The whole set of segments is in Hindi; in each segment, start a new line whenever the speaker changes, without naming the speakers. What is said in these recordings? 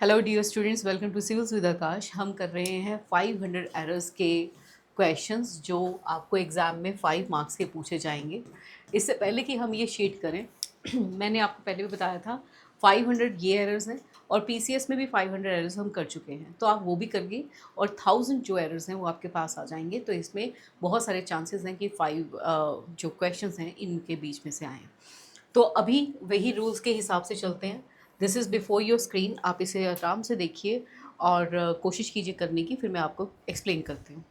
Hello dear students, welcome to civils with Aakash. हम कर रहे हैं 500 एरर्स के क्वेश्चंस जो आपको एग्ज़ाम में 5 मार्क्स के पूछे जाएंगे। इससे पहले कि हम ये शीट करें मैंने आपको पहले भी बताया था 500 ये एरर्स हैं और पीसीएस में भी 500 एरर्स हम कर चुके हैं, तो आप वो भी करिए और 1000 जो एरर्स हैं वो आपके पास आ जाएंगे। तो इसमें बहुत सारे चांसेस हैं कि 5 जो क्वेश्चंस हैं इनके बीच में से आएँ। तो अभी वही रूल्स के हिसाब से चलते हैं। This is before your screen, आप इसे आराम से देखिए और कोशिश कीजिए करने की, फिर मैं आपको एक्सप्लेन करती हूँ।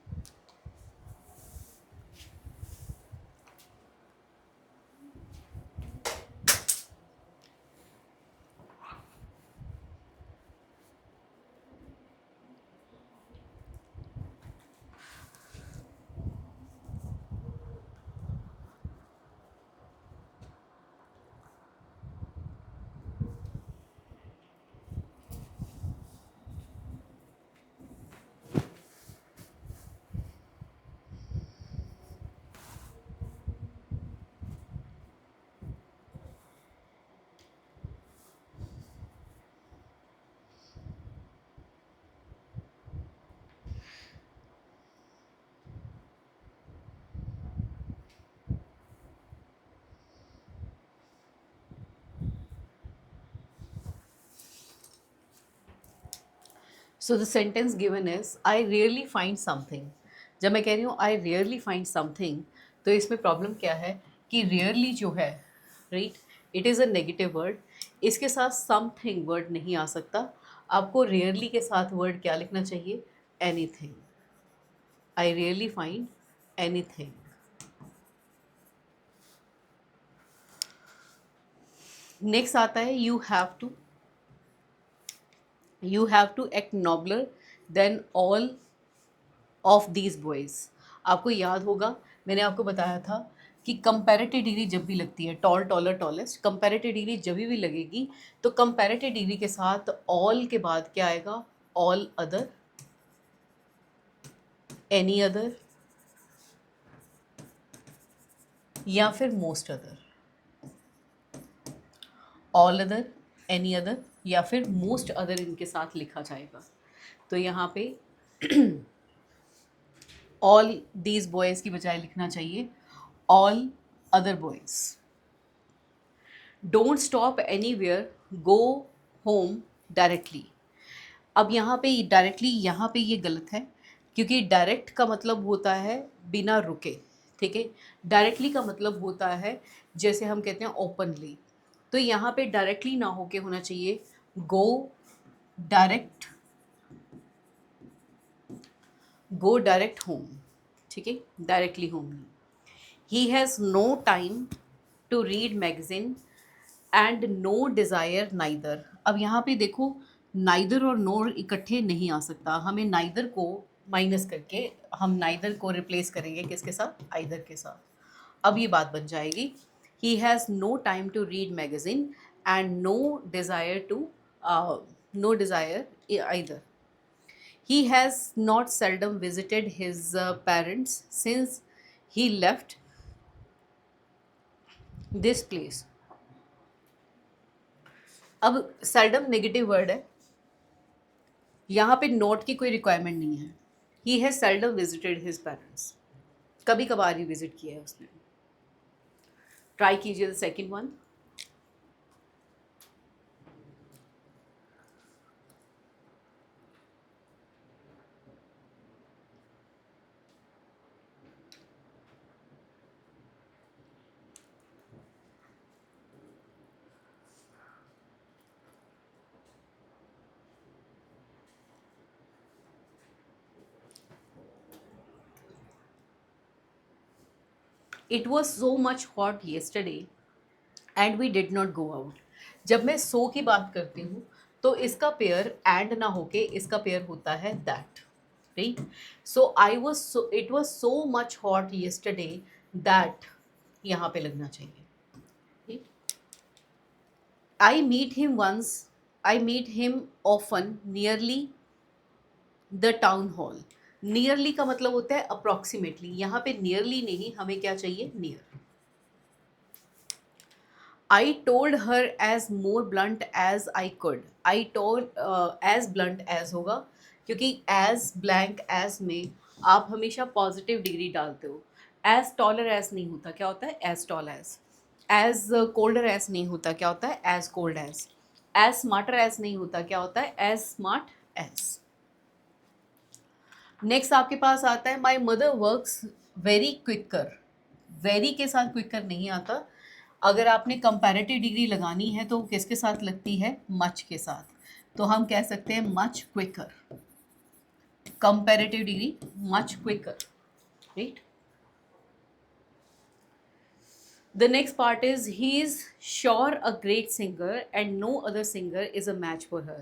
So the sentence given is I rarely find something. जब मैं कह रही हूँ आई रियरली फाइंड समथिंग, तो इसमें प्रॉब्लम क्या है कि रियरली जो है, right, it is a negative word. इसके साथ समथिंग वर्ड नहीं आ सकता। आपको रियरली के साथ वर्ड क्या लिखना चाहिए? एनीथिंग। आई रियरली फाइंड एनीथिंग। नेक्स्ट आता है you have to act nobler than all of these boys। आपको याद होगा, मैंने आपको बताया था कि कंपैरेटिव डिग्री जब भी लगती है, tall taller tallest, comparative degree जब भी लगेगी तो कंपैरेटिव डिग्री के साथ ऑल के बाद क्या आएगा? ऑल अदर, एनी अदर या फिर most other. All other, any other या फिर मोस्ट अदर इनके साथ लिखा जाएगा। तो यहाँ पे ऑल दीज बॉयज़ की बजाय लिखना चाहिए all other boys. Don't stop anywhere, go home directly. अब यहाँ पे डायरेक्टली, यहाँ पे ये गलत है क्योंकि डायरेक्ट का मतलब होता है बिना रुके, ठीक है। डायरेक्टली का मतलब होता है जैसे हम कहते हैं ओपनली। तो यहाँ पे डायरेक्टली ना होके होना चाहिए go direct, go direct home, ठीक है, डायरेक्टली होम नहीं। He has no time to read magazine and no desire neither. अब यहाँ पे देखो, नाइदर और नो इकट्ठे नहीं आ सकता। हमें नाइदर को माइनस करके हम नाइदर को रिप्लेस करेंगे किसके साथ? आइदर के साथ। अब ये बात बन जाएगी he has no time to read magazine and no desire either. He has not seldom visited his parents since he left this place। अब seldom नेगेटिव वर्ड है, यहाँ पे नोट की कोई रिक्वायरमेंट नहीं है। He has seldom visited his parents, कभी कभार ही विजिट किया है उसने। ट्राई कीजिए the second one. It was so much hot yesterday and we did not go out. जब मैं सो की बात करती हूँ तो इसका पेयर एंड ना होके इसका पेयर होता है that, right. So it was so much hot yesterday that यहाँ पे लगना चाहिए। I meet him once, I meet him often nearly the town hall. Nearly का मतलब होता है अप्रॉक्सीमेटली, यहाँ पे नियरली नहीं, हमें क्या चाहिए? Near. I told her as more blunt as I could. I told as blunt as होगा, क्योंकि as blank as में आप हमेशा पॉजिटिव डिग्री डालते हो. as taller as नहीं होता, क्या होता है as tall as colder as नहीं होता, क्या होता है as cold as smarter as नहीं होता, क्या होता है as smart as. नेक्स्ट आपके पास आता है my mother works very quicker. Very के साथ क्विकर नहीं आता. अगर आपने कंपैरेटिव डिग्री लगानी है तो किसके साथ लगती है, मच के साथ. तो हम कह सकते हैं much quicker. Comparative degree much quicker, right. The next part is he is sure a great singer and no other singer is a match for her.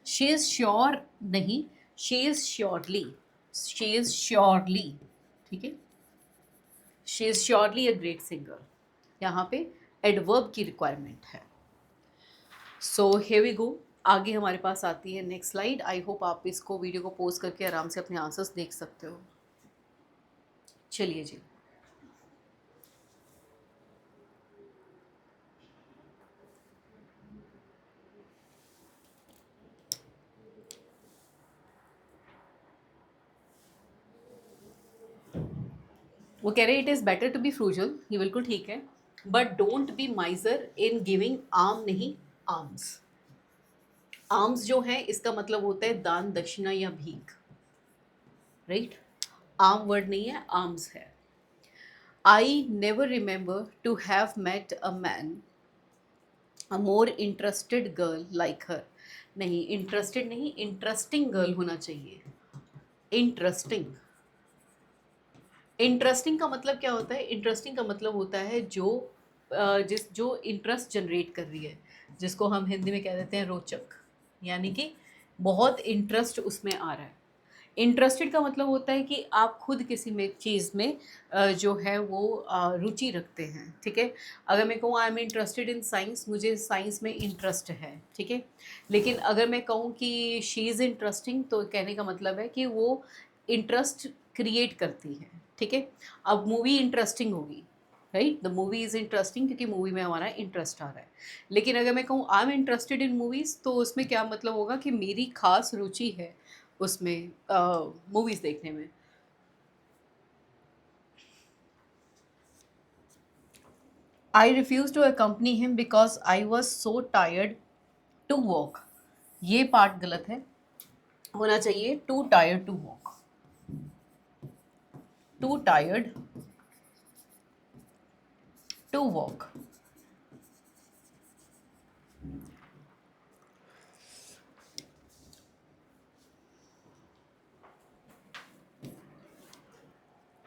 She is sure नहीं, she is surely. She is surely, ठीक है. She is surely a great singer. यहाँ पे एडवर्ब की रिक्वायरमेंट है. सो here we go. आगे हमारे पास आती है नेक्स्ट स्लाइड. आई होप आप इसको वीडियो को पोज करके आराम से अपने आंसर्स देख सकते हो. चलिए जी. वो कह रहे it is better to be frugal. ये बिल्कुल ठीक है. But don't be miser in giving arm नहीं आर्म्स. आर्म्स जो है इसका मतलब होता है दान दक्षिणा या भीख, राइट. आर्म वर्ड नहीं है, आर्म्स है. I never remember to have met a man a more interested girl like her. नहीं, इंटरेस्टेड नहीं, इंटरेस्टिंग गर्ल होना चाहिए. इंटरेस्टिंग. इंटरेस्टिंग का मतलब क्या होता है, इंटरेस्टिंग का मतलब होता है जो इंटरेस्ट जनरेट कर रही है, जिसको हम हिंदी में कह देते हैं रोचक, यानी कि बहुत इंटरेस्ट उसमें आ रहा है. इंटरेस्टेड का मतलब होता है कि आप खुद किसी में चीज़ में जो है वो रुचि रखते हैं, ठीक है. अगर मैं कहूँ I am interested in science, मुझे साइंस में इंटरेस्ट है, ठीक है. लेकिन अगर मैं कहूँ कि शी इज़ इंटरेस्टिंग, तो कहने का मतलब है कि वो इंटरेस्ट क्रिएट करती है, ठीक है. अब मूवी इंटरेस्टिंग होगी, right. The movie is interesting क्योंकि मूवी में हमारा इंटरेस्ट आ रहा है. लेकिन अगर मैं कहूँ I am interested in movies, तो उसमें क्या मतलब होगा कि मेरी खास रुचि है उसमें मूवीज़ देखने में. I refuse to accompany him because I was so tired to walk. ये पार्ट गलत है, होना चाहिए too tired to walk. Too tired to walk.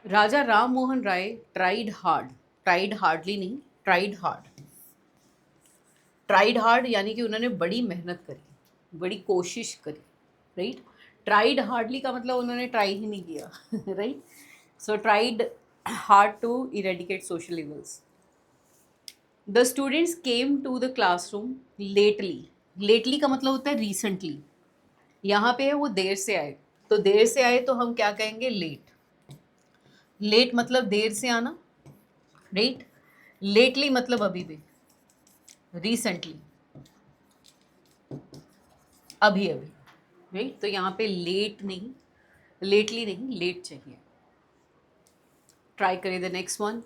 Raja Ram Mohan Roy tried hard. Tried hardly नहीं, ट्राइड हार्ड. ट्राइड हार्ड यानी कि उन्होंने बड़ी मेहनत करी, बड़ी कोशिश करी, राइट. ट्राइड हार्डली का मतलब उन्होंने ट्राई ही नहीं किया, right. So tried hard to eradicate social evils. The students came to the classroom lately. Lately का मतलब होता है रिसेंटली. यहाँ पे है वो देर से आए, तो देर से आए तो हम क्या कहेंगे, लेट. लेट मतलब देर से आना, राइट. लेटली मतलब अभी भी, रिसेंटली, अभी अभी, राइट. तो यहाँ पे लेट नहीं, लेटली नहीं, लेट चाहिए. ट्राई करें the next one.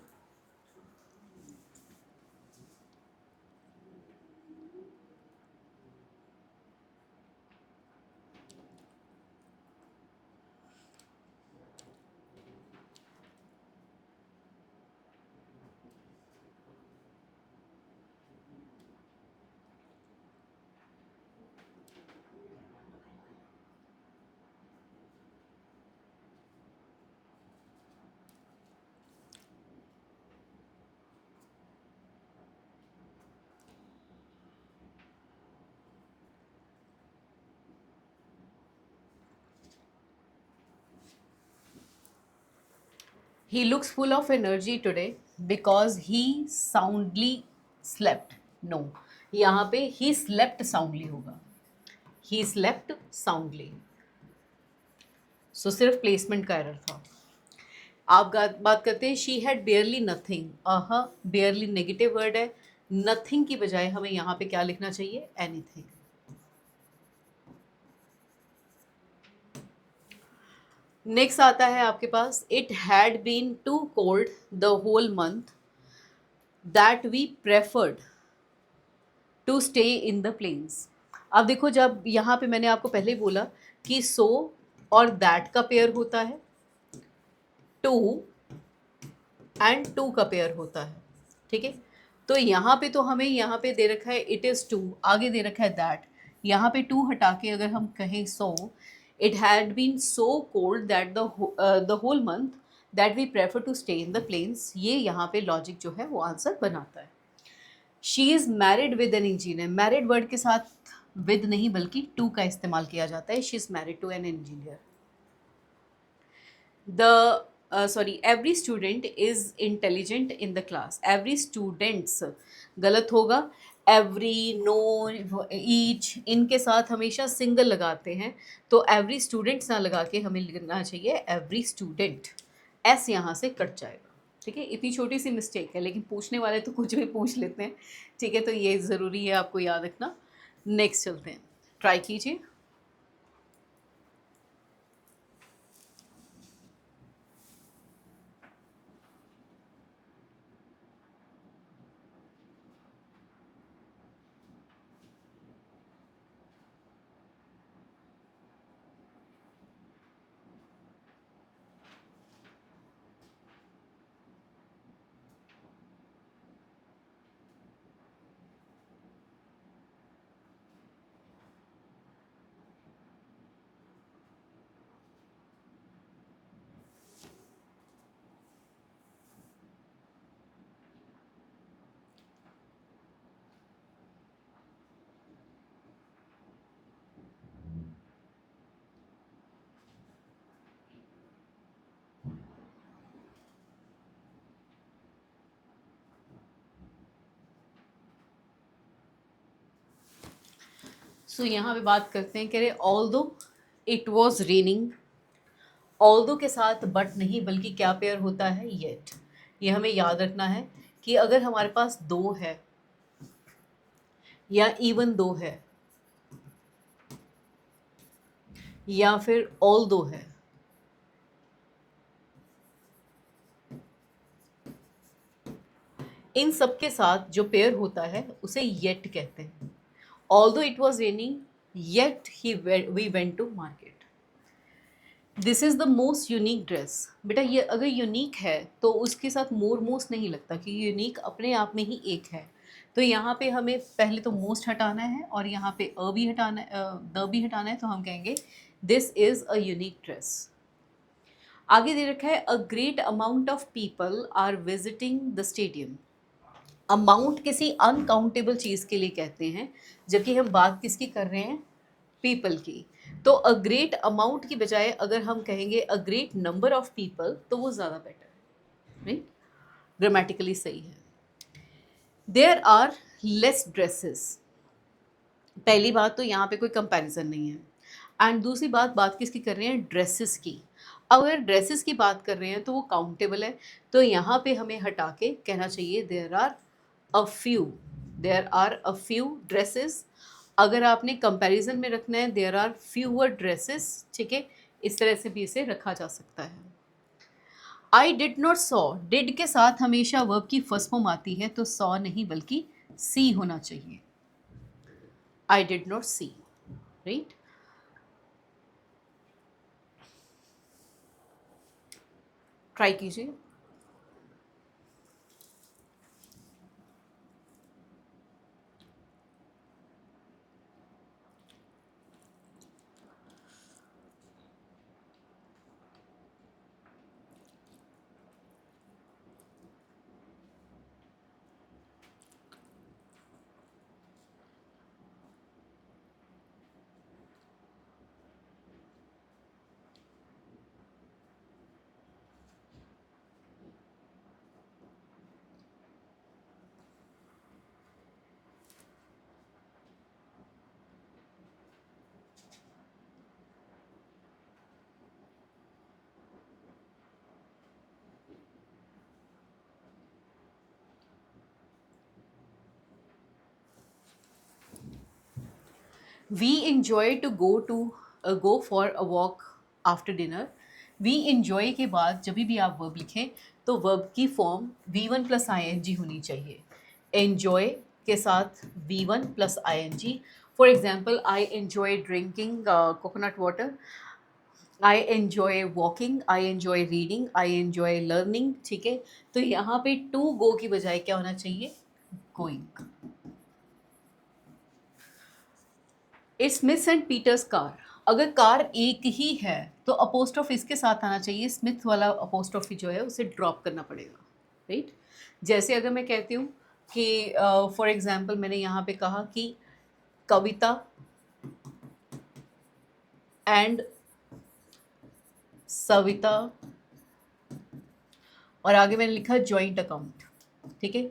He looks full of energy today because he soundly slept. No, यहाँ पे he slept soundly होगा. He slept soundly. So सिर्फ प्लेसमेंट का एरर था. आप बात करते हैं she had बेयरली nothing. बेयरली negative word है, नथिंग की बजाय हमें यहाँ पे क्या लिखना चाहिए, एनीथिंग। नेक्स्ट आता है आपके पास, it had been too cold the whole month that we preferred to stay in the plains. अब देखो, जब यहाँ पे मैंने आपको पहले ही बोला कि सो और दैट का पेयर होता है, टू एंड टू का पेयर होता है, ठीक है। तो यहाँ पे तो हमें यहाँ पे दे रखा है इट इज़ टू, आगे दे रखा है दैट, यहाँ पे टू हटा के अगर हम कहें so, it had been so cold that the whole month that we prefer to stay in the plains, ये यहाँ पे लॉजिक जो है वो आंसर बनाता है। She is married with an engineer, married word के साथ विद नहीं बल्कि टू का इस्तेमाल किया जाता है, she is married to an engineer. The sorry, every student is intelligent in the class, every students गलत होगा, एवरी, नो, ईच, इनके साथ हमेशा सिंगल लगाते हैं, तो एवरी स्टूडेंट्स ना लगा के हमें लिखना चाहिए एवरी स्टूडेंट, एस यहाँ से कट जाएगा, ठीक है। इतनी छोटी सी मिस्टेक है, लेकिन पूछने वाले तो कुछ भी पूछ लेते हैं, ठीक है, तो ये ज़रूरी है आपको याद रखना। नेक्स्ट चलते हैं, ट्राई कीजिए। सो यहाँ पे बात करते हैं, कह रहे ऑल दो इट वॉज रेनिंग, ऑल दो के साथ बट नहीं बल्कि क्या पेयर होता है, येट। ये हमें याद रखना है कि अगर हमारे पास दो है या इवन दो है या फिर ऑल दो है, इन सब के साथ जो पेयर होता है उसे येट कहते हैं। Although it was raining yet he we went to market. This is the most unique dress. बेटा ये अगर यूनिक है तो उसके साथ मोर मोस्ट नहीं लगता, क्योंकि यूनिक अपने आप में ही एक है। तो यहाँ पे हमें पहले तो मोस्ट हटाना है और यहाँ पे अ भी हटाना द भी हटाना है, तो हम कहेंगे this is a unique dress. आगे दे रखा है a great amount of people are visiting the stadium. Amount किसी अनकाउंटेबल चीज़ के लिए कहते हैं, जबकि हम बात किसकी कर रहे हैं, पीपल की। तो अ ग्रेट अमाउंट की बजाय अगर हम कहेंगे a great number of people तो वो ज़्यादा बेटर है, राइट, ग्रामेटिकली सही है। देयर आर लेस ड्रेसेस, पहली बात तो यहाँ पे कोई कंपैरिजन नहीं है, एंड दूसरी बात किसकी कर रहे हैं, ड्रेसेस की। अगर ड्रेसेस की बात कर रहे हैं तो वो काउंटेबल है, तो यहाँ पे हमें हटा के कहना चाहिए there are a few, there are a few dresses. अगर आपने कंपैरिजन में रखना है देयर आर फ्यूअर ड्रेसेस, ठीक है, इस तरह से भी इसे रखा जा सकता है। आई डिड नॉट सॉ, डिड के साथ हमेशा वर्ब की फर्स्ट फॉर्म आती है, तो सॉ नहीं बल्कि सी होना चाहिए। I did not see, right. Try कीजिए। We enjoy to go for a walk after dinner. We enjoy के बाद जब भी आप वर्ब लिखें तो वर्ब की फॉर्म V1 प्लस ING होनी चाहिए। एन्जॉय के साथ V1 plus ING। For example, I enjoy drinking coconut water, I enjoy walking, I enjoy reading, I enjoy learning. ठीक है, तो यहाँ पे टू गो की बजाय क्या होना चाहिए? Going. It's Smith and Peter's car. अगर कार एक ही है तो अपोस्ट्रोफ इसके साथ आना चाहिए, स्मिथ वाला अपोस्ट्रोफी जो है उसे ड्रॉप करना पड़ेगा, राइट। जैसे अगर मैं कहती हूँ कि फॉर एग्जाम्पल मैंने यहाँ पे कहा कि कविता एंड सविता, और आगे मैंने लिखा जॉइंट अकाउंट। ठीक है,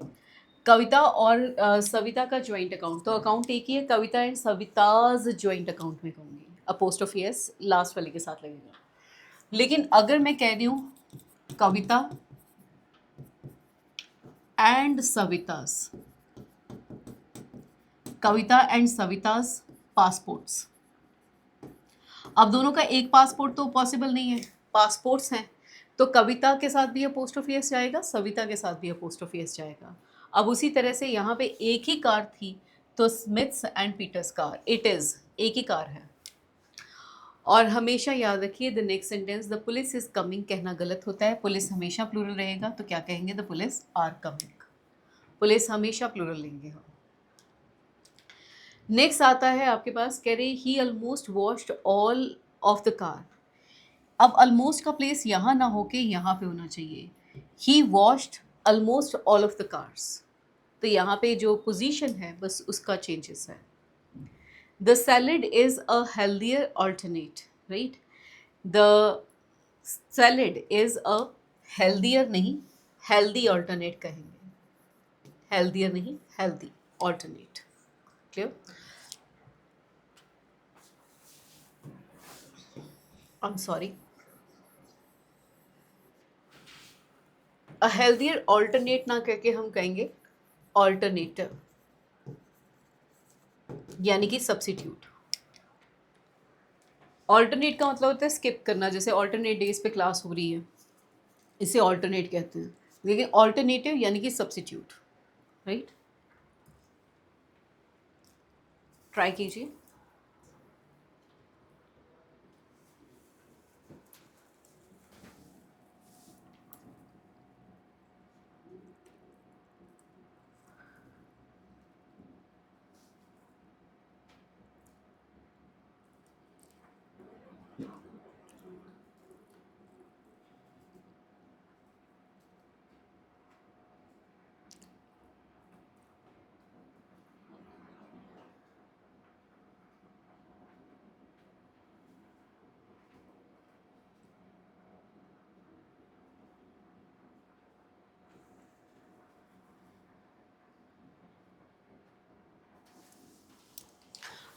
कविता और सविता का जॉइंट अकाउंट, तो अकाउंट एक ही है, कविता एंड सविताज जॉइंट अकाउंट में कहूँगी, अपोस्ट्रोफी एस लास्ट वाले के साथ लगेगा। लेकिन अगर मैं कह रही हूँ कविता एंड सवितास, कविता एंड सवितास पासपोर्ट्स, अब दोनों का एक पासपोर्ट तो पॉसिबल नहीं है, पासपोर्ट्स हैं, तो कविता के साथ भी अपोस्ट्रोफी एस जाएगा, सविता के साथ भी अपोस्ट्रोफी एस जाएगा। अब उसी तरह से यहाँ पे एक ही कार थी तो Smith's and Peter's car, it is एक ही कार है। और हमेशा याद रखिए the next sentence the police is coming कहना गलत होता है, पुलिस हमेशा प्लूरल रहेगा, तो क्या कहेंगे? The police are coming. Police हमेशा प्लूरल लेंगे हम। नेक्स्ट आता है आपके पास, कह रहे he almost washed all of the car. अब ऑलमोस्ट का प्लेस यहाँ ना होके यहाँ पे होना चाहिए, he washed almost all of the cars, तो यहाँ पे जो पोजीशन है बस उसका चेंजेस है। The salad is a healthier alternate, right. The salad is a healthier नहीं, हेल्दी ऑल्टरनेट कहेंगे, हेल्दियर नहीं, healthy alternate. Clear? I am sorry, a healthier alternate ना कह के हम कहेंगे ऑल्टरनेटिव, यानी कि सब्सिट्यूट। ऑल्टरनेट का मतलब होता है स्किप करना, जैसे ऑल्टरनेट डेज पे क्लास हो रही है, इसे ऑल्टरनेट कहते हैं। लेकिन ऑल्टरनेटिव यानी कि सब्सिट्यूट, राइट। ट्राई कीजिए।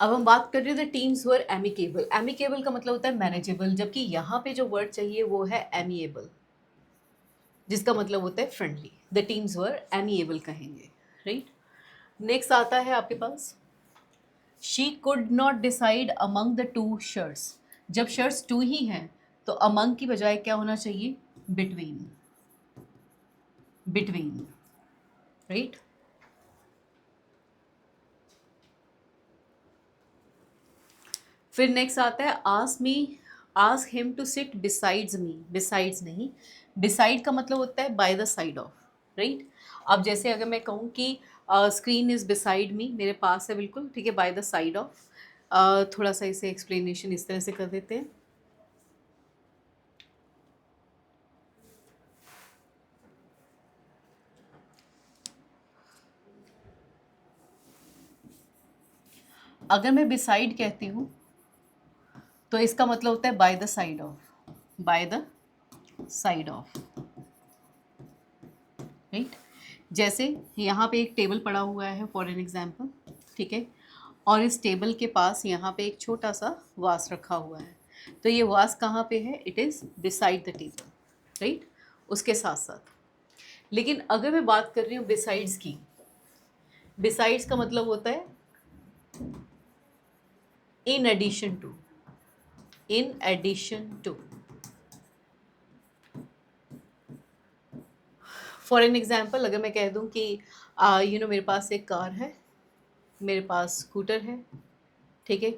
अब हम बात कर रहे थे टीम्स वर एमिकेबल। एमिकेबल का मतलब होता है मैनेजेबल, जबकि यहाँ पे जो वर्ड चाहिए वो है एमिएबल, जिसका मतलब होता है friendly. The teams were amiable कहेंगे, राइट। नेक्स्ट आता है आपके पास, she could not decide among the two shirts. जब शर्ट्स टू ही हैं तो अमंग की बजाय क्या होना चाहिए? Between, between, right. फिर नेक्स्ट आता है ask him to sit besides me. Besides नहीं, बिसाइड का मतलब होता है by the side of, right. अब जैसे अगर मैं कहूँ कि स्क्रीन इज़ बिसाइड मी, मेरे पास है बिल्कुल, ठीक है, बाय द साइड ऑफ। थोड़ा सा इसे एक्सप्लेनेशन इस तरह से कर देते हैं। अगर मैं बिसाइड कहती हूँ तो इसका मतलब होता है by the side of, bye the side of, right. जैसे यहाँ पे एक टेबल पड़ा हुआ है फॉर एन एग्जाम्पल, ठीक है, और इस टेबल के पास यहाँ पे एक छोटा सा वास रखा हुआ है, तो ये वास कहाँ पे है? It is beside the table, right, उसके साथ साथ। लेकिन अगर मैं बात कर रही हूँ बिसाइड्स की, बिसाइड्स का मतलब होता है in addition to, in addition to. For an example अगर मैं कह दूं कि मेरे पास एक कार है, मेरे पास स्कूटर है, ठीक है,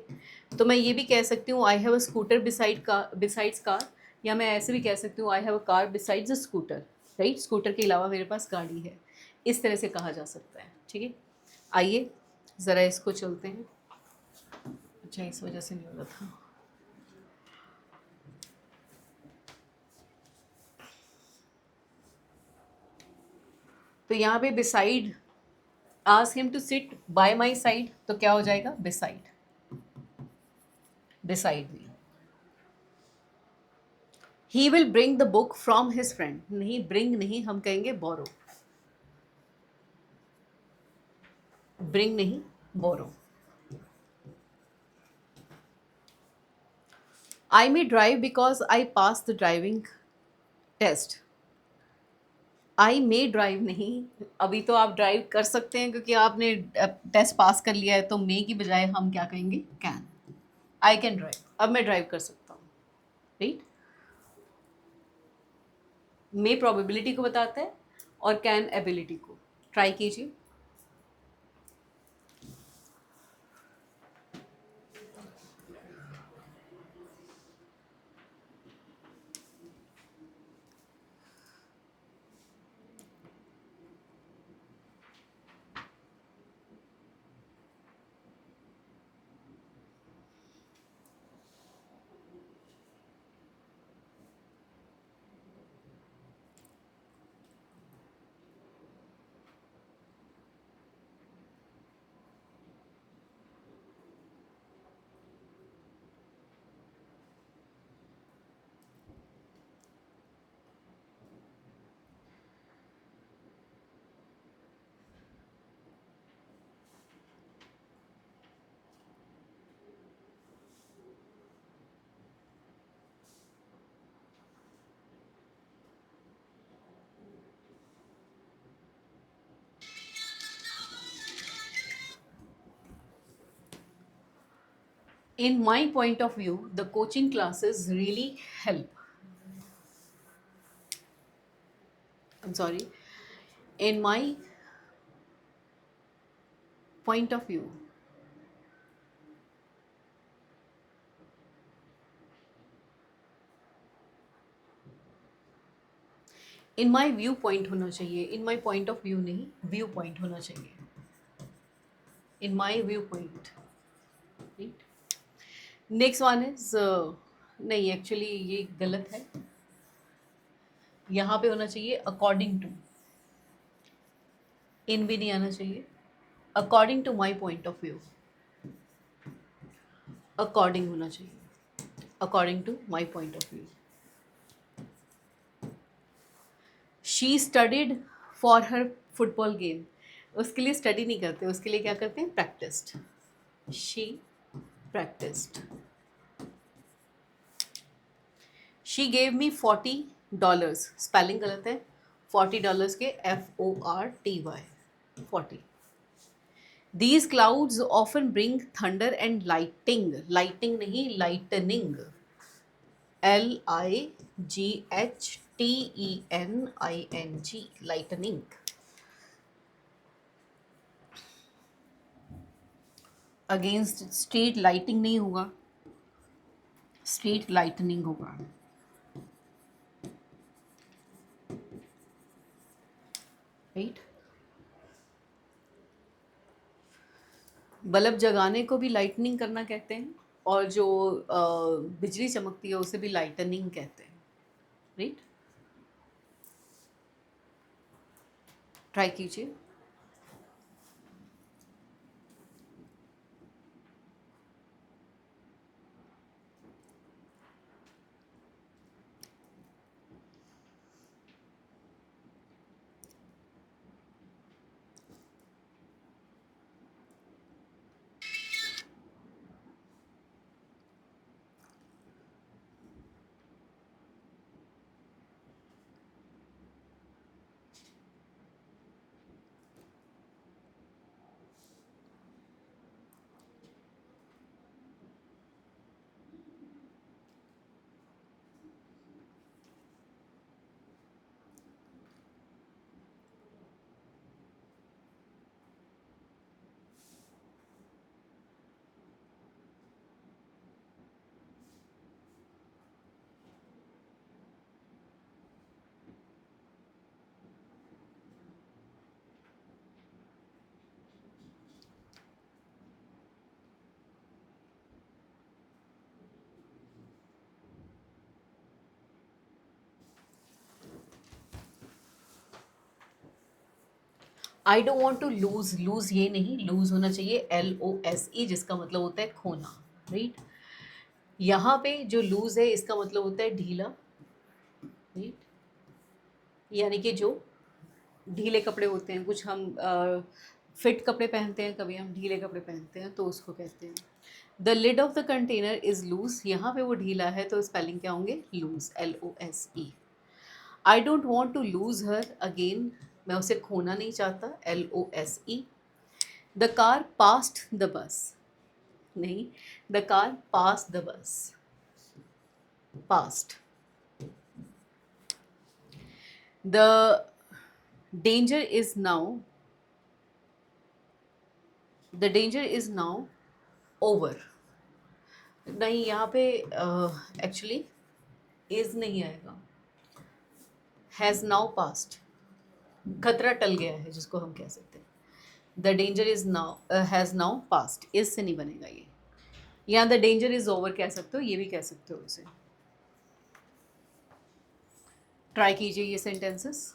तो मैं ये भी कह सकती हूँ I have a scooter besides car, या मैं ऐसे भी कह सकती हूँ I have a car besides a scooter, right, scooter के अलावा मेरे पास गाड़ी है। इस तरह से कहा जा सकता है, ठीक है। आइए ज़रा इसको चलते हैं। अच्छा, इस वजह से नहीं हो रहा था। तो यहाँ पे beside, ask him to sit by my side, तो क्या हो जाएगा, beside, beside me. He will bring the book from his friend, नहीं ब्रिंग नहीं, हम कहेंगे बोरो, ब्रिंग नहीं, borrow. I may drive because I pass the driving test. I may drive नहीं, अभी तो आप ड्राइव कर सकते हैं क्योंकि आपने टेस्ट पास कर लिया है, तो मे की बजाय हम क्या कहेंगे, कैन। आई कैन ड्राइव, अब मैं ड्राइव कर सकता हूँ, राइट। मे प्रोबेबिलिटी को बताता है और कैन एबिलिटी को। ट्राई कीजिए। In my point of view, the coaching classes really help. I'm sorry. In my point of view, in my view point होना चाहिए, in my point of view नहीं, व्यू पॉइंट होना चाहिए, in my view point, right. Next one is, नहीं एक्चुअली ये गलत है, यहाँ पे होना चाहिए अकॉर्डिंग टू, इन भी नहीं आना चाहिए, according to my point of view, according होना चाहिए, according to my point of view. She studied for her football game, उसके लिए स्टडी नहीं करते, उसके लिए क्या करते हैं, practised, she practised. She gave me $40, spelling गलत है, $40 के FORTY, 40। These clouds often bring thunder and lighting, lighting नहीं, lightning, LIGHTENING, lightning। Against street lighting नहीं होगा, स्ट्रीट लाइटनिंग होगा, राइट। बल्ब जगाने को भी लाइटनिंग करना कहते हैं, और जो बिजली चमकती है उसे भी लाइटनिंग कहते हैं, राइट। ट्राई कीजिए। I don't want to lose, lose ये नहीं, लूज होना चाहिए LOSE, जिसका मतलब होता है खोना, राइट। यहाँ पे जो लूज है इसका मतलब होता है ढीला, राइट, यानी कि जो ढीले कपड़े होते हैं, कुछ हम फिट कपड़े पहनते हैं, कभी हम ढीले कपड़े पहनते हैं, तो उसको कहते हैं। The lid of the container is loose, यहाँ पे वो ढीला है तो स्पेलिंग क्या होंगे, loose, LOSE। I don't want to lose her again, मैं उसे खोना नहीं चाहता, LOSE। The car past the bus, नहीं, the car pass the bus, past. The danger is now, the danger is now over, नहीं यहाँ पे एक्चुअली इज नहीं आएगा, हैज़ नाउ पास्ट, खतरा टल गया है जिसको हम कह सकते हैं। The danger is now, has now past, is से नहीं बनेगा ये। या द डेंजर इज ओवर कह सकते हो, ये भी कह सकते हो इसे। ट्राई कीजिए ये सेंटेंसेस।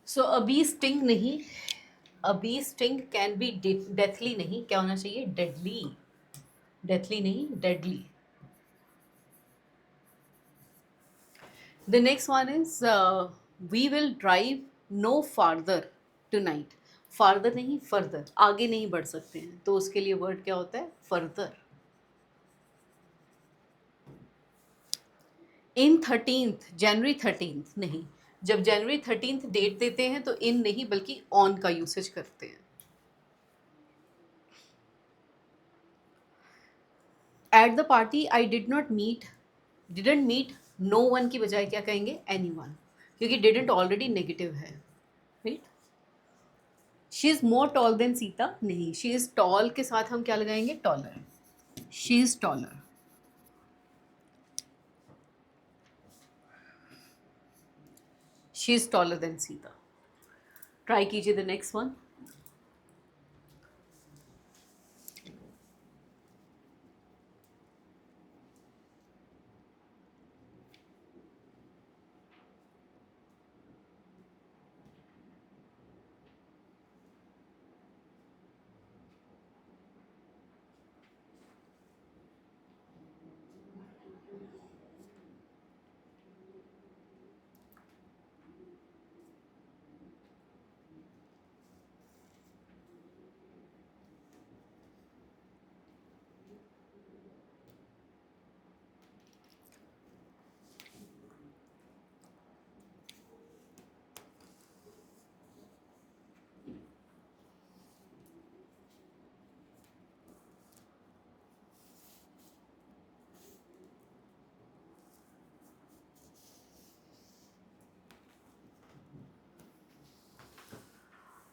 सो अभी स्टिंग नहीं, अभी स्टिंग कैन बी डेथली नहीं, क्या होना चाहिए, डेडली, डेथली नहीं, deadly. The next one is we will drive no farther tonight, farther नहीं, फर्दर, आगे नहीं बढ़ सकते हैं, तो उसके लिए वर्ड क्या होता है, फर्दर। इन 13th, जनवरी 13th नहीं, जब जनवरी 13th डेट देते हैं तो इन नहीं बल्कि ऑन का यूसेज करते हैं। At the party I did not meet, didn't meet no one की बजाय क्या कहेंगे, एनी वन, क्योंकि डिडंट ऑलरेडी नेगेटिव है, right. She is more tall than Sita, नहीं, शी इज टॉल के साथ हम क्या लगाएंगे, taller, she is taller. She is taller than Sita. Try कीजिए द नेक्स्ट वन।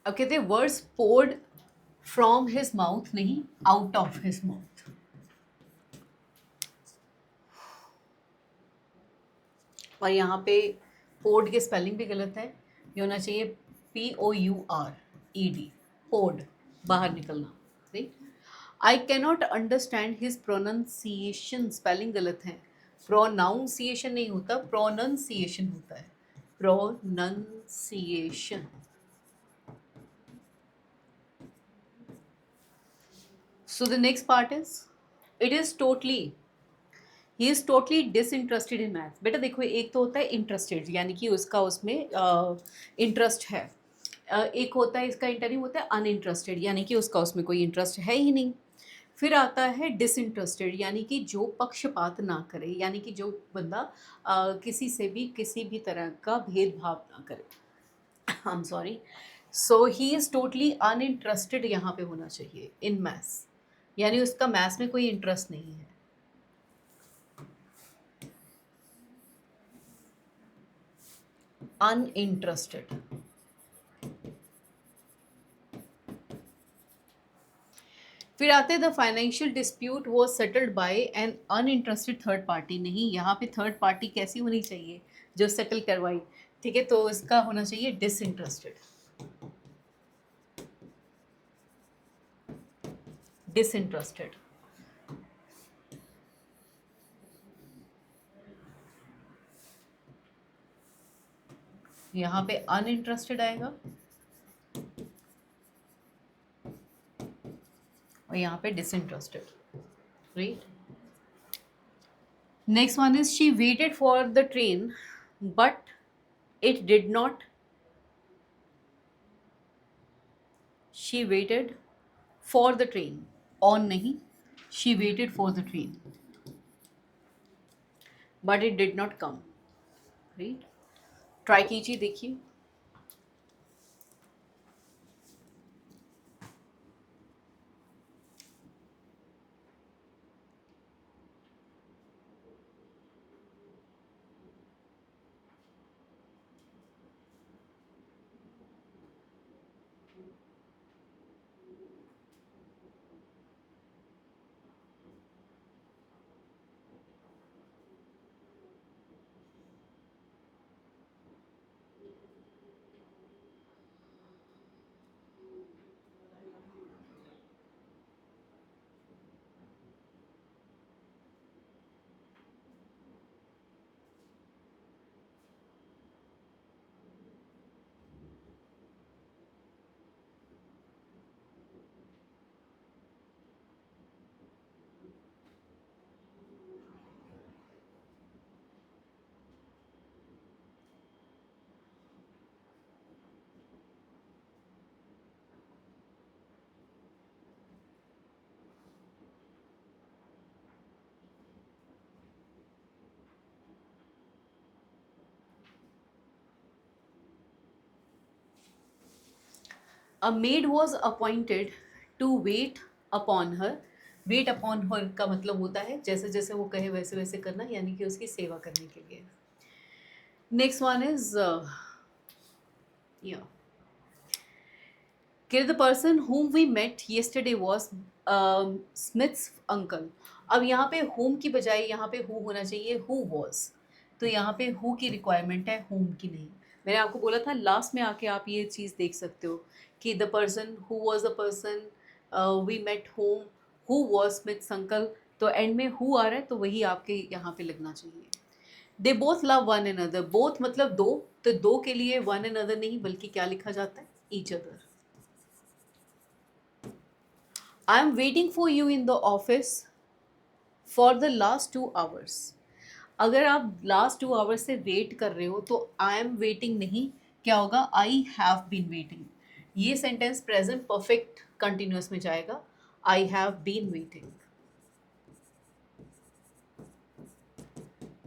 अब कहते हैं words poured from his mouth, नहीं, आउट ऑफ हिज माउथ। और यहाँ पे पोर्ड के स्पेलिंग भी गलत है, ये होना चाहिए POURED, होड, बाहर निकलना, right. I cannot understand his pronunciation, spelling गलत है, प्रोनाउंसिएशन नहीं होता, प्रोनाउंसिएशन होता है, pronunciation. So the next part is, it is totally, he is totally disinterested in math। बेटा देखो, एक तो होता है इंटरेस्टेड, यानी कि उसका उसमें इंटरेस्ट है। एक होता है इसका इंटरव्यू होता है अनइंटरेस्टेड, यानी कि उसका उसमें कोई इंटरेस्ट है ही नहीं। फिर आता है डिसइंटरेस्टेड, यानी कि जो पक्षपात ना करे, यानी कि जो बंदा किसी से भी किसी भी तरह का भेदभाव ना करे। I am sorry. So he is totally uninterested यहाँ पे होना चाहिए इन मैथ्स, यानी उसका मैथ्स में कोई इंटरेस्ट नहीं है। अनइंटरेस्टेड। फिर आते हैं the financial dispute was settled by an uninterested third party. नहीं, यहाँ पे थर्ड पार्टी कैसी होनी चाहिए, जो सेटल करवाई, ठीक है, तो इसका होना चाहिए डिसइंटरेस्टेड। डिसइंटरेस्टेड। यहाँ पे अनइंटरेस्टेड आएगा और यहाँ पे disinterested, right. Next one is she waited for the train but it did not, she waited for the train, on नहीं, she waited for the train but it did not come, right. Try कीजिए, देखिए। A maid was appointed to wait upon her। Weight upon her का मतलब होता है जैसे जैसे वो कहे वैसे वैसे करना, यानी कि उसकी सेवा करने के लिए। नेक्स्ट वन इज या the person whom we met yesterday was Smiths uncle. अब यहाँ पे whom की बजाय यहाँ पे who होना चाहिए, who was। तो यहाँ पे who की रिक्वायरमेंट है, whom की नहीं। मैंने आपको बोला था लास्ट में आके आप ये चीज़ देख सकते हो कि the person who was the person we met home, who was Smith's uncle, तो एंड में हु आ रहा है तो वही आपके यहाँ पे लगना चाहिए। They both love one another, both मतलब दो, तो दो के लिए वन एन अदर नहीं बल्कि क्या लिखा जाता है, each other. I am waiting for you in the office for the last 2 hours। अगर आप लास्ट 2 hours से वेट कर रहे हो तो आई एम वेटिंग नहीं, क्या होगा, आई हैव बीन वेटिंग। ये सेंटेंस प्रेजेंट परफेक्ट कंटिन्यूअस में जाएगा, आई हैव बीन वेटिंग,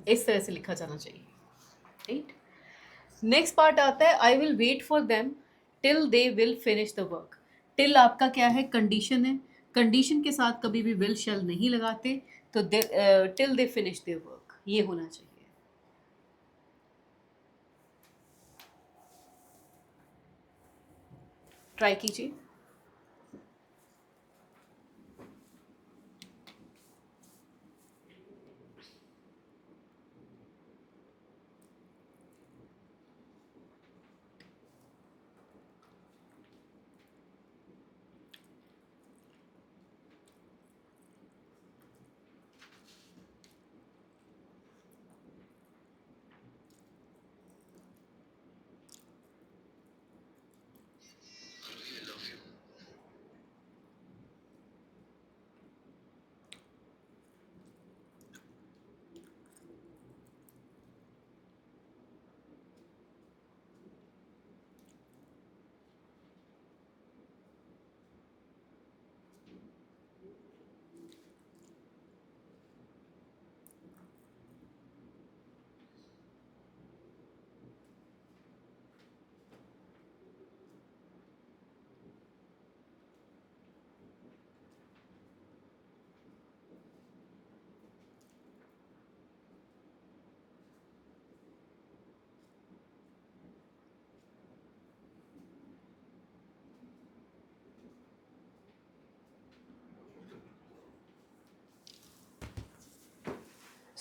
इस तरह से लिखा जाना चाहिए, राइट। नेक्स्ट पार्ट आता है I will wait for them till they will finish the work. Till आपका क्या है, कंडीशन है, कंडीशन के साथ कभी भी विल शैल नहीं लगाते, तो till they finish their work ये होना चाहिए। ट्राई कीजिए।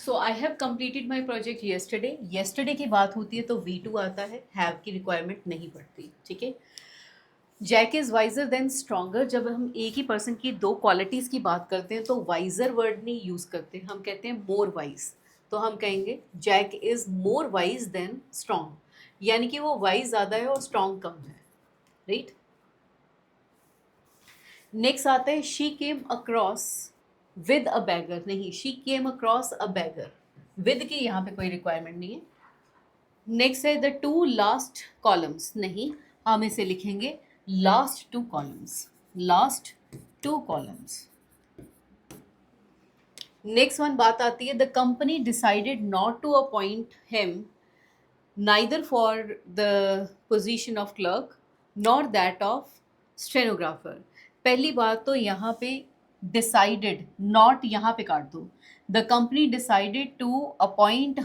So I have completed my project yesterday. Yesterday की बात होती है तो V2 आता है, हैव की रिक्वायरमेंट नहीं पड़ती, ठीक है। Jack is wiser than stronger, जब हम एक ही पर्सन की दो क्वालिटीज़ की बात करते हैं तो वाइजर वर्ड नहीं यूज़ करते, हम कहते हैं मोर वाइज। तो हम कहेंगे Jack is more wise than strong, यानी कि वो वाइज ज़्यादा है और स्ट्रॉन्ग कम है, राइट। नेक्स्ट आता है she came across with a beggar, नहीं, she came across a beggar, with की यहाँ पे कोई रिक्वायरमेंट नहीं है। नेक्स्ट है द टू लास्ट कॉलम्स, नहीं, हम इसे लिखेंगे last two columns, last two columns. Next one बात आती है the company decided not to appoint him neither for the position of clerk nor that of stenographer. पहली बात तो यहाँ पे डिसाइडेड, नॉट यहाँ पे काट दो। The company decided to appoint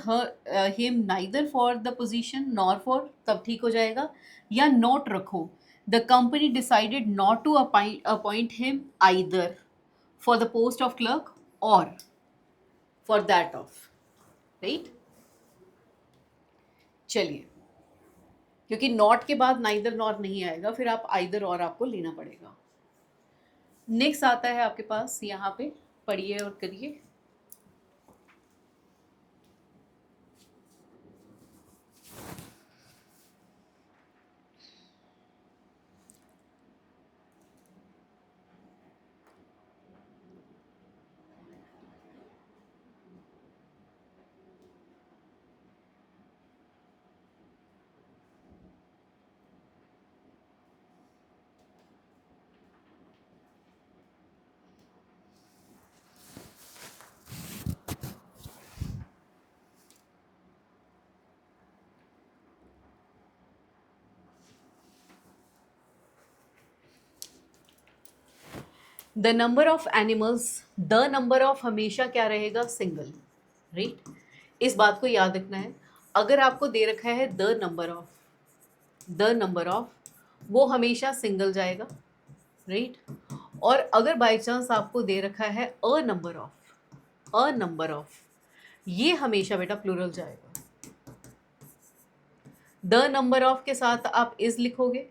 him neither for the position nor for, तब ठीक हो जाएगा, या नोट रखो the company decided not to appoint him either for the post of clerk और फॉर दैट ऑफ, राइट। चलिए, क्योंकि नॉट के बाद नाइदर नॉर नहीं आएगा, फिर आप आइदर और आपको लेना पड़ेगा। नेक्स्ट आता है आपके पास, यहाँ पे पढ़िए और करिए। The number of animals, the number of हमेशा क्या रहेगा, सिंगल, राइट। इस बात को याद रखना है। अगर आपको दे रखा है the number of, the number of, वो हमेशा सिंगल जाएगा, राइट। और अगर बाई चांस आपको दे रखा है अ number of, a number of, ये हमेशा बेटा प्लूरल जाएगा। द नंबर ऑफ के साथ आप इज लिखोगे,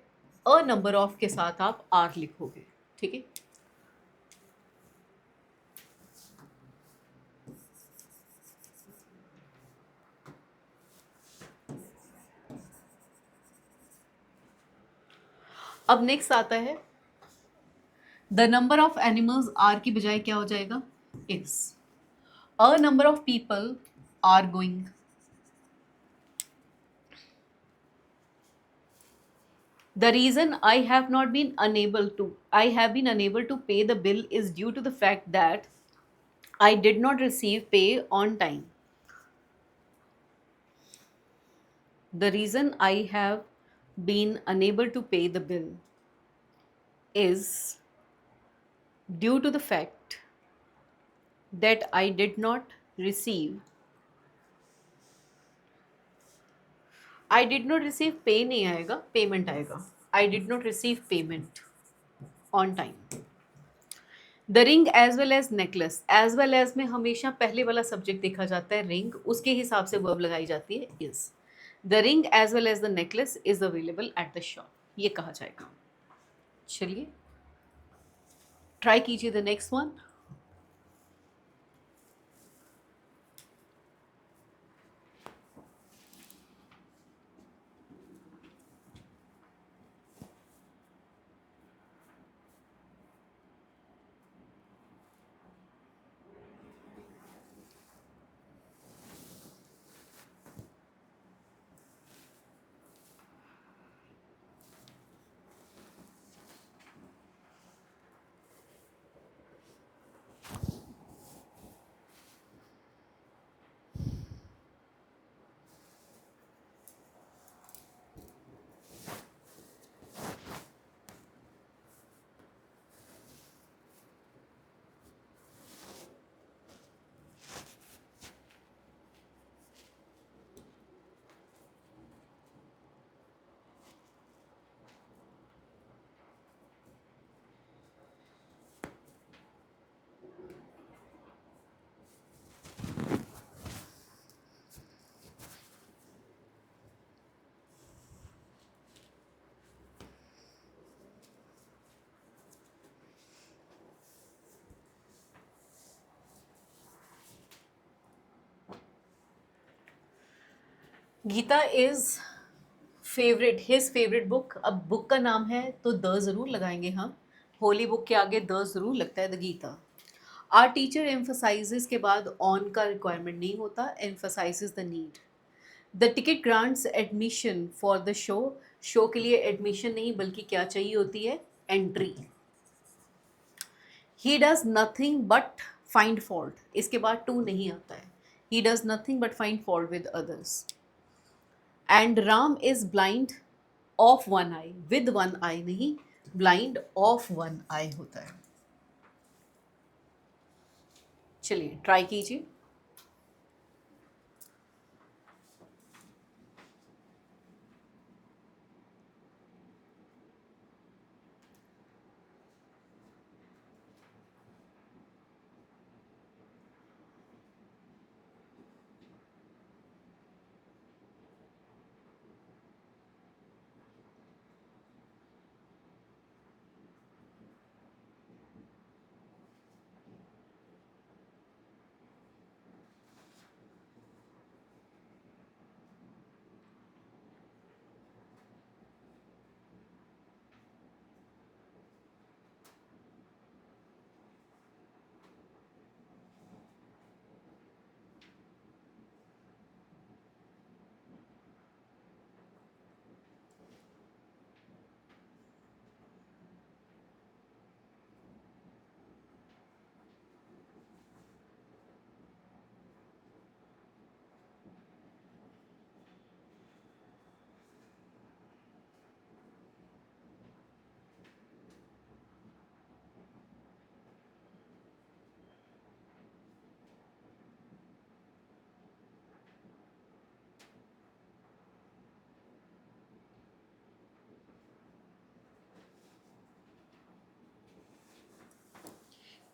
अ नंबर ऑफ के साथ आप आर लिखोगे, ठीक है। अब नेक्स्ट आता है the number of animals, are की बजाय क्या हो जाएगा, is. A number of people are going, the reason I have not been unable to, I have been unable to pay the bill is due to the fact that I did not receive pay on time. The reason I have been unable to pay the bill is due to the fact that I did not receive, I did not receive pay नहीं आएगा, पेमेंट आएगा। I did not receive payment on time. The ring as well as necklace, as well as में हमेशा पहले वाला सब्जेक्ट देखा जाता है रिंग, उसके हिसाब से वर्ब लगाई जाती है is. The ring as well as the necklace is available at the shop, ये कहा जाएगा। चलिए ट्राई कीजिए the next one. Gita is favourite, his favourite book. अब बुक का नाम है तो द ज़रूर लगाएंगे हम, होली बुक के आगे द ज़रूर लगता है, the Gita. Our teacher emphasizes के बाद ऑन का रिक्वायरमेंट नहीं होता, emphasizes the need. The ticket grants admission for the show, show के लिए एडमिशन नहीं बल्कि क्या चाहिए होती है, entry. He does nothing but find fault, इसके बाद टू नहीं आता है, he does nothing but find fault with others. And Ram is blind of one eye, with one eye नहीं, ब्लाइंड ऑफ वन आई होता है। चलिए ट्राई कीजिए।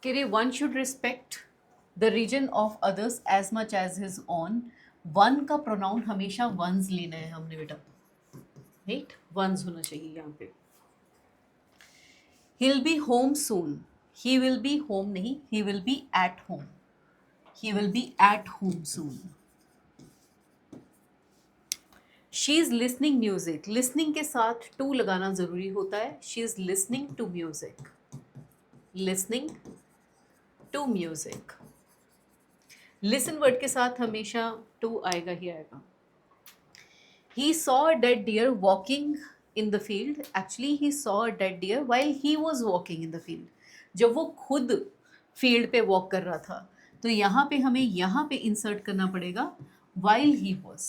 कि one should respect the reason of others as much as his own. One का प्रोनाउन हमेशा वंस लेना है हमने बेटा, राइट, वंस होना चाहिए यहाँ पे। He will be home soon, he will be home नहीं, he will be at home, he will be at home soon. She is listening music, listening के साथ टू लगाना जरूरी होता है, she is listening to music, listening to music. Listen word के साथ हमेशा टू आएगा ही आएगा। He saw a dead deer walking in the field, actually he saw a dead deer while he was walking in the field, जब वो खुद फील्ड पे वॉक कर रहा था, तो यहाँ पे हमें यहाँ पे इंसर्ट करना पड़ेगा while he was,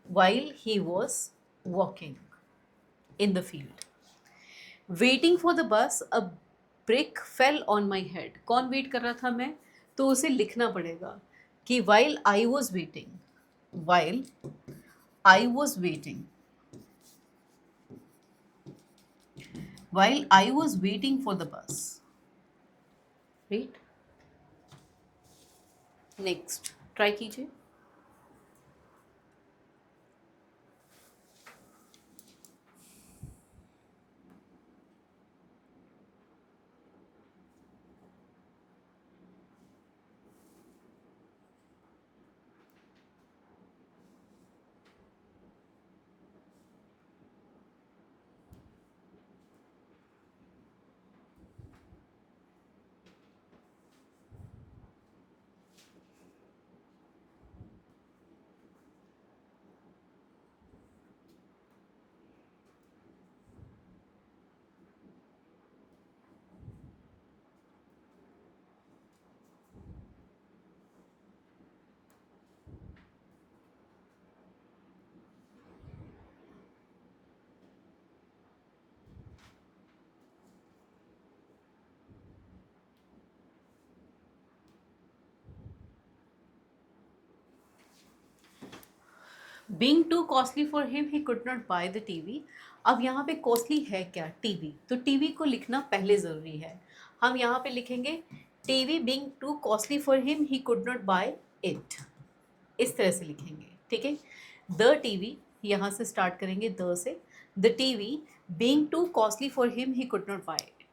while he was walking in the field. Waiting for the bus, a brick fell on my head, कौन वेट कर रहा था, मैं, तो उसे लिखना पड़ेगा कि while I was waiting, while I was waiting, while I was waiting for the bus, right? Next, try कीजिए। Being too costly for him, he could not buy the TV। अब यहाँ पे कॉस्टली है क्या, टीवी, तो टीवी को लिखना पहले ज़रूरी है। हम यहाँ पे लिखेंगे TV being too costly for him he could not buy it, इस तरह से लिखेंगे, ठीक है। द टीवी यहाँ से स्टार्ट करेंगे, द से, the TV being too costly for him he could not buy it.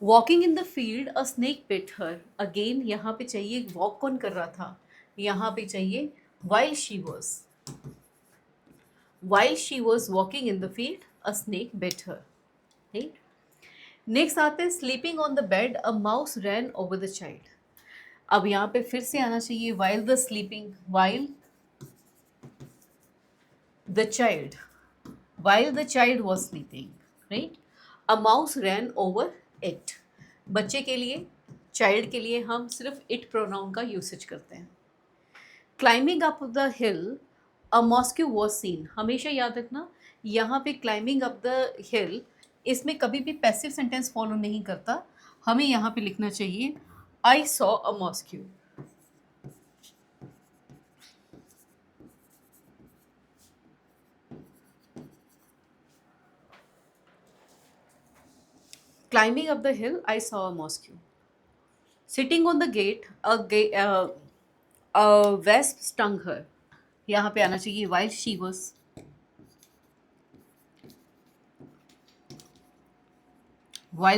Walking in the field a snake bit her, again यहाँ पे चाहिए वॉक कौन कर रहा था, यहाँ पे चाहिए while she was while she was walking in the field, a snake bit her. Right? Next आते हैं sleeping on the bed a mouse rain over the child. अब यहाँ पे फिर से आना चाहिए while the child while the child was sleeping, right? A mouse ran over it. बच्चे के लिए, चाइल्ड के लिए हम सिर्फ इट प्रोनाउन का यूसेज करते हैं. Climbing up the hill a mosque was seen. हमेशा याद रखना, यहाँ पे क्लाइंबिंग अप द हिल, इसमें कभी भी पैसिव सेंटेंस फॉलो नहीं करता. हमें यहाँ पे लिखना चाहिए I saw a mosque. Climbing up the hill, I saw a mosque. Sitting on the gate, a wasp stung her. यहाँ पे आना चाहिए while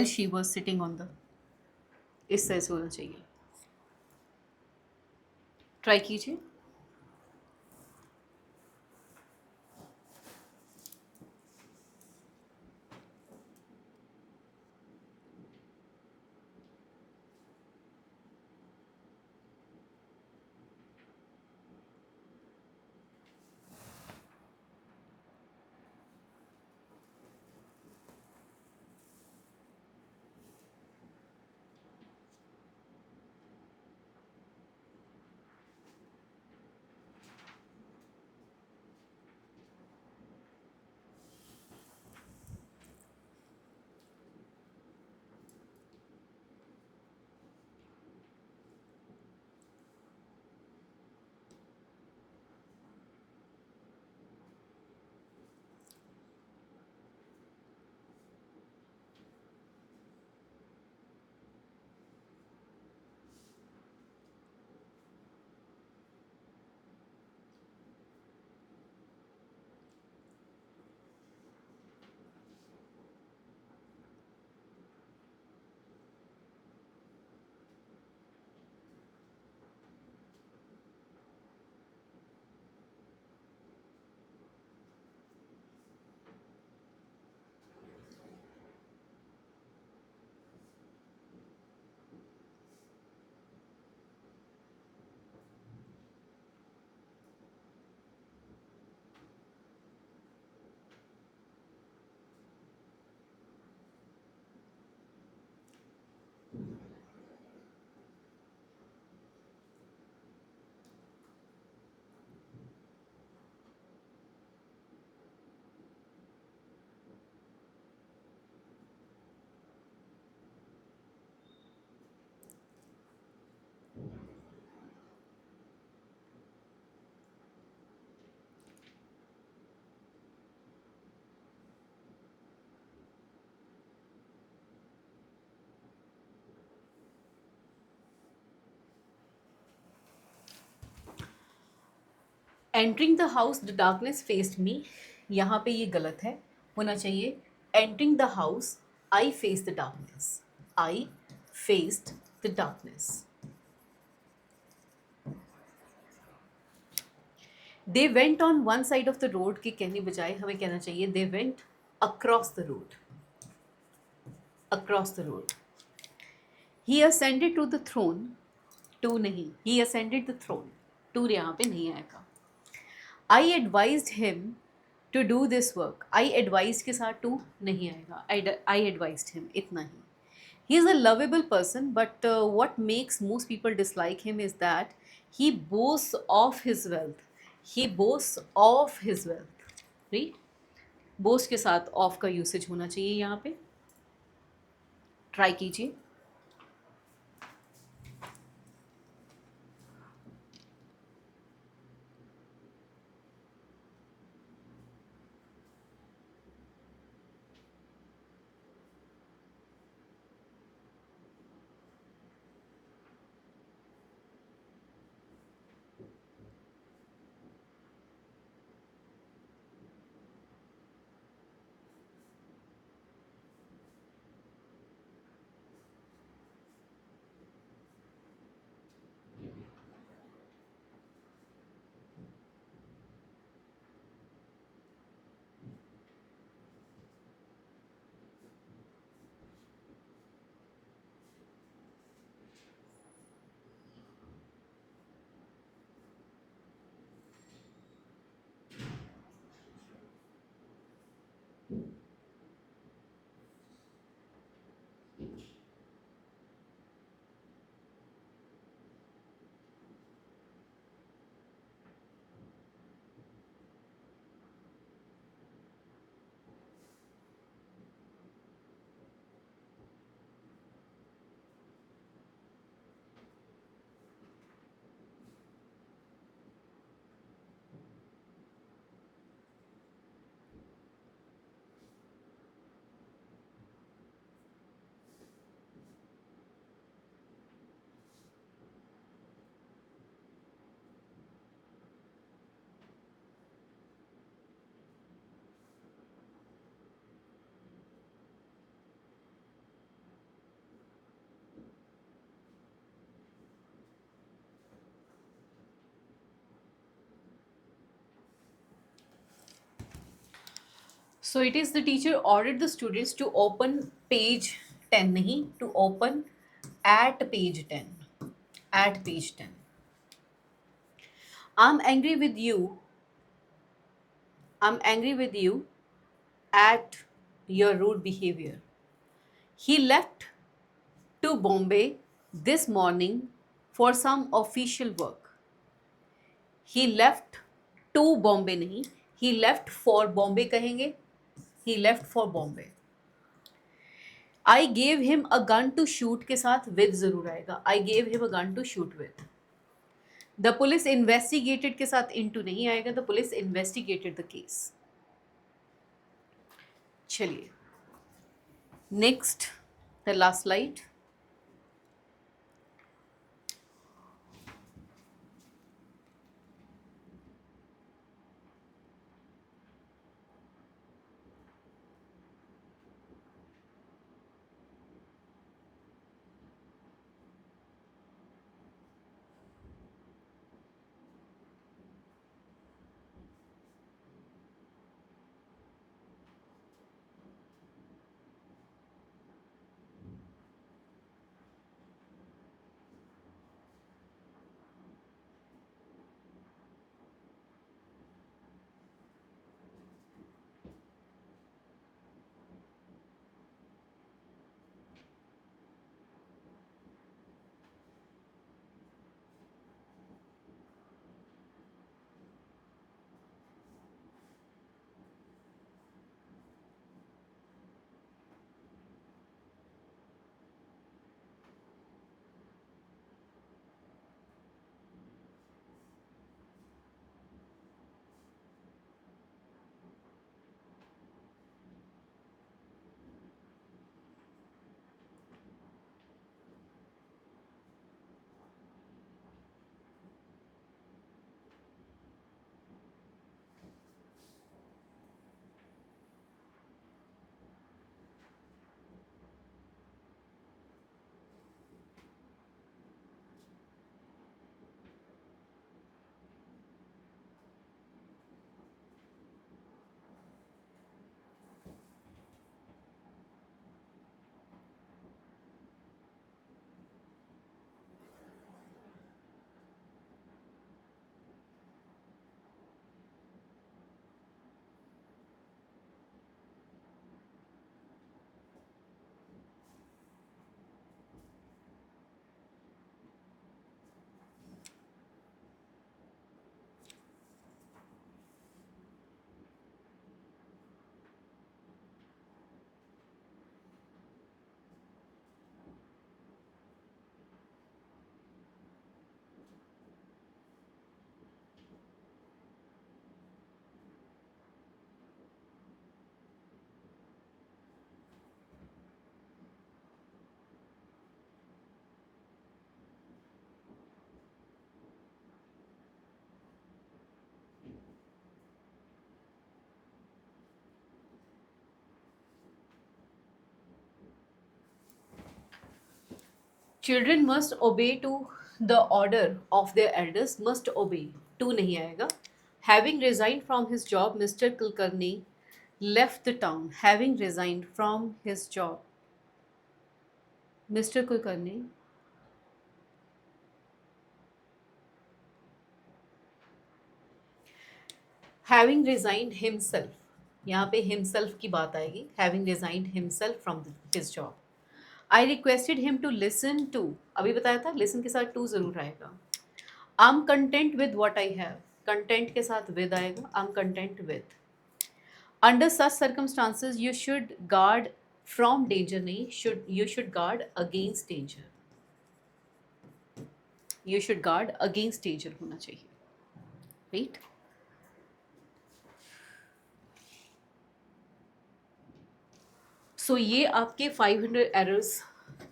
she was sitting on the. इस तरह से होना चाहिए. ट्राई कीजिए. Entering the house the darkness faced me. यहाँ पे ये गलत है, होना चाहिए entering the house I face the darkness. I faced the darkness. They went on one side of the road के कहने बजाय हमें कहना चाहिए they went across the road. Across the road. He ascended to the throne. To नहीं, he ascended the throne. To यहाँ पे नहीं आएगा. I advised him to do this work. I advise के साथ टू नहीं आएगा. आई एडवाइज्ड हिम, इतना ही. He is a lovable person but what makes most people dislike him is that he boasts of his wealth. He boasts of his wealth. Right? boast के साथ of का यूसेज होना चाहिए यहाँ पे. ट्राई कीजिए. So it is the teacher ordered the students to open page 10, नहीं, to open at page 10. At page 10. I'm angry with you. I'm angry with you at your rude behavior. He left to Bombay this morning for some official work. He left to Bombay नहीं, he left for Bombay कहेंगे, he left for Bombay. I gave him a gun to shoot के साथ with ज़रूर आएगा. I gave him a gun to shoot with. The police investigated के साथ into नहीं आएगा. The police investigated the case. चलिए next, the last slide. Children must obey to the order of their elders. Must obey. To नहीं आएगा. Having resigned from his job, Mr. Kulkarni left the town. Having resigned from his job, Mr. Kulkarni having resigned himself. यहाँ पे himself की बात आएगी. Having resigned himself from his job. I requested him to listen to. अभी बताया था listen के साथ to ज़रूर आएगा. I'm content with what I have. Content के साथ with आएगा. I'm content with. Under such circumstances, you should guard from danger नहीं. You should guard against danger. You should guard against danger होना चाहिए. Right? सो ये आपके 500 एरर्स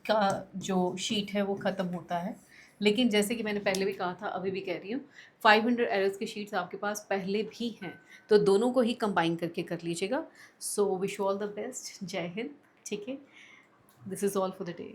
का जो शीट है वो ख़त्म होता है. लेकिन जैसे कि मैंने पहले भी कहा था, अभी भी कह रही हूँ, 500 एरर्स के शीट्स आपके पास पहले भी हैं, तो दोनों को ही कंबाइन करके कर लीजिएगा. So wish you all the best. जय हिंद. ठीक है, this is all for the day.